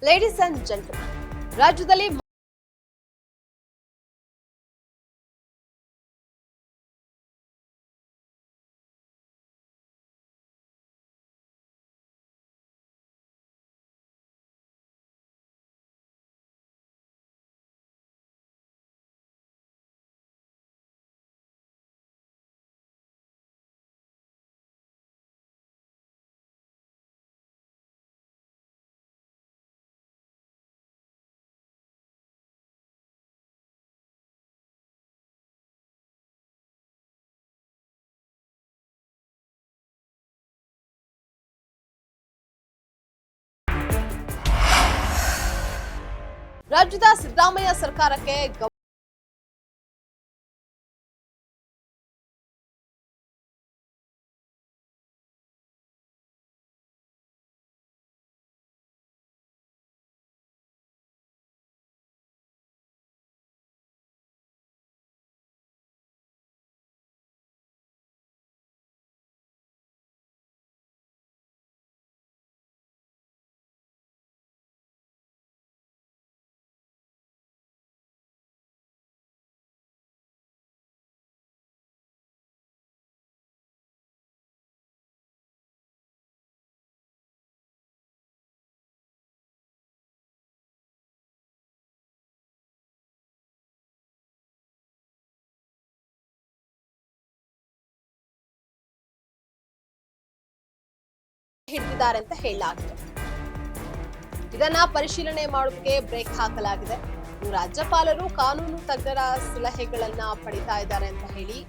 Ladies and gentleman, ರಾಜ್ಯದಲ್ಲಿ ರಾಜ್ಯದ ಸಿದ್ದರಾಮಯ್ಯ ಸರ್ಕಾರಕ್ಕೆ ಹಿಡಿದಿದ್ದಾರೆ ಅಂತ ಹೇಳಲಾಗಿದೆ. ಇದನ್ನ ಪರಿಶೀಲನೆ ಮಾಡೋದಕ್ಕೆ ಬ್ರೇಕ್ ಹಾಕಲಾಗಿದೆ. ರಾಜ್ಯಪಾಲರು ಕಾನೂನು ತಜ್ಞರ ಸಲಹೆಗಳನ್ನ ಪಡಿತಾ ಇದ್ದಾರೆ ಅಂತ ಹೇಳಿ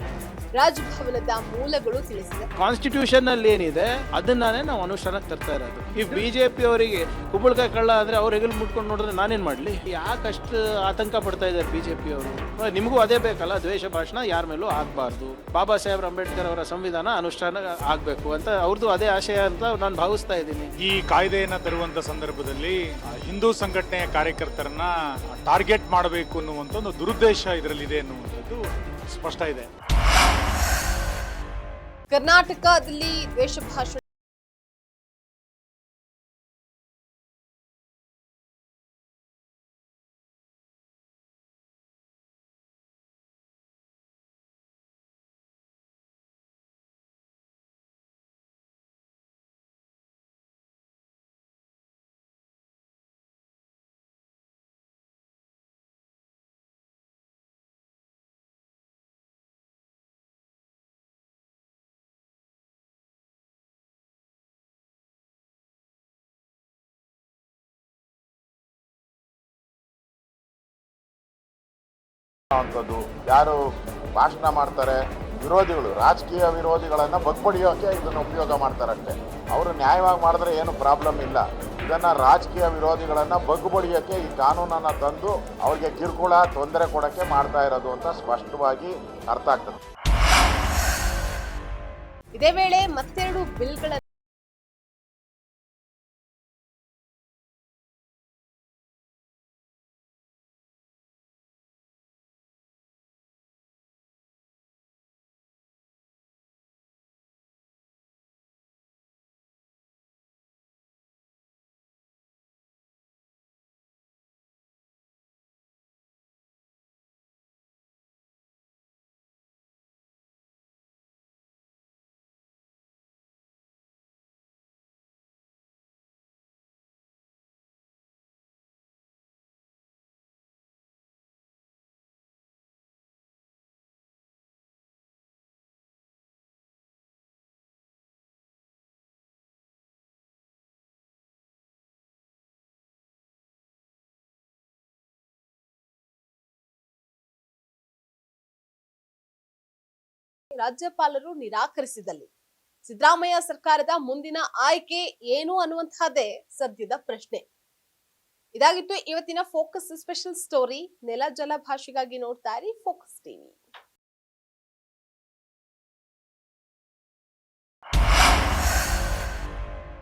ರಾಜಭವನದ ಮೂಲಗಳು ತಿಳಿಸಿದೆ. ಕಾನ್ಸ್ಟಿಟ್ಯೂಷನ್ ಅಲ್ಲಿ ಏನಿದೆ ಅದನ್ನೇ ನಾವು ಅನುಷ್ಠಾನಕ್ಕೆ ತರ್ತಾ ಇರೋದು. ಈ ಬಿಜೆಪಿ ಅವರಿಗೆ ಕುಂಬಳಕಾಯಿ ಕಳ್ಳ ಅಂದ್ರೆ ಅವ್ರ ಹೆಗಲ್ ಮುಟ್ಕೊಂಡು ನೋಡಿದ್ರೆ ನಾನೇನ್ ಮಾಡ್ಲಿ? ಯಾಕಷ್ಟು ಆತಂಕ ಪಡ್ತಾ ಇದ್ದಾರೆ ಬಿಜೆಪಿ ಅವರು? ನಿಮಗೂ ಅದೇ ಬೇಕಲ್ಲ, ದ್ವೇಷ ಭಾಷಣ ಯಾರ ಮೇಲೂ ಆಗ್ಬಾರ್ದು, ಬಾಬಾ ಸಾಹೇಬ್ ಅಂಬೇಡ್ಕರ್ ಅವರ ಸಂವಿಧಾನ ಅನುಷ್ಠಾನ ಆಗ್ಬೇಕು ಅಂತ ಅವ್ರದ್ದು ಅದೇ ಆಶಯ ಅಂತ ನಾನು ಭಾವಿಸ್ತಾ ಇದ್ದೀನಿ. ಈ ಕಾಯ್ದೆಯನ್ನ ತರುವಂತ ಸಂದರ್ಭದಲ್ಲಿ ಹಿಂದೂ ಸಂಘಟನೆಯ ಕಾರ್ಯಕರ್ತರನ್ನ ಟಾರ್ಗೆಟ್ ಮಾಡಬೇಕು ಅನ್ನುವಂತ ಒಂದು ದುರುದ್ದೇಶ ಇದರಲ್ಲಿದೆ ಅನ್ನುವಂಥದ್ದು ಸ್ಪಷ್ಟ ಇದೆ. ಕರ್ನಾಟಕದಲ್ಲಿ ದ್ವೇಷ ಭಾಷಣ ಯಾರು ಭಾಷಣ ಮಾಡ್ತಾರೆ, ವಿರೋಧಿಗಳು, ರಾಜಕೀಯ ವಿರೋಧಿಗಳನ್ನ ಬಗ್ಬಡಿಯೋಕೆ ಇದನ್ನ ಉಪಯೋಗ ಮಾಡ್ತಾರಷ್ಟೇ. ಅವರು ನ್ಯಾಯವಾಗಿ ಮಾಡಿದ್ರೆ ಏನು ಪ್ರಾಬ್ಲಮ್ ಇಲ್ಲ. ಇದನ್ನ ರಾಜಕೀಯ ವಿರೋಧಿಗಳನ್ನ ಬಗ್ಬಡಿಯೋಕೆ ಈ ಕಾನೂನನ್ನ ತಂದು ಅವ್ರಿಗೆ ಕಿರುಕುಳ, ತೊಂದರೆ ಕೊಡಕ್ಕೆ ಮಾಡ್ತಾ ಇರೋದು ಅಂತ ಸ್ಪಷ್ಟವಾಗಿ ಅರ್ಥ ಆಗ್ತದೆ. ಇದೇ ವೇಳೆ ಮತ್ತೆರಡು ಬಿಲ್ಗಳ ರಾಜ್ಯಪಾಲರು ನಿರಾಕರಿಸಿದಲ್ಲಿ ಸಿದ್ದರಾಮಯ್ಯ ಸರ್ಕಾರದ ಮುಂದಿನ ಆಯ್ಕೆ ಏನು ಅನ್ನುವಂತಹದ್ದೇ ಸದ್ಯದ ಪ್ರಶ್ನೆ. ಇದಾಗಿತ್ತು ಇವತ್ತಿನ ಫೋಕಸ್ ಸ್ಪೆಷಲ್ ಸ್ಟೋರಿ. ನೆಲ ಜಲ ಭಾಷೆಗಾಗಿ ನೋಡ್ತಾ ಇರಿ ಫೋಕಸ್ ಟಿವಿ.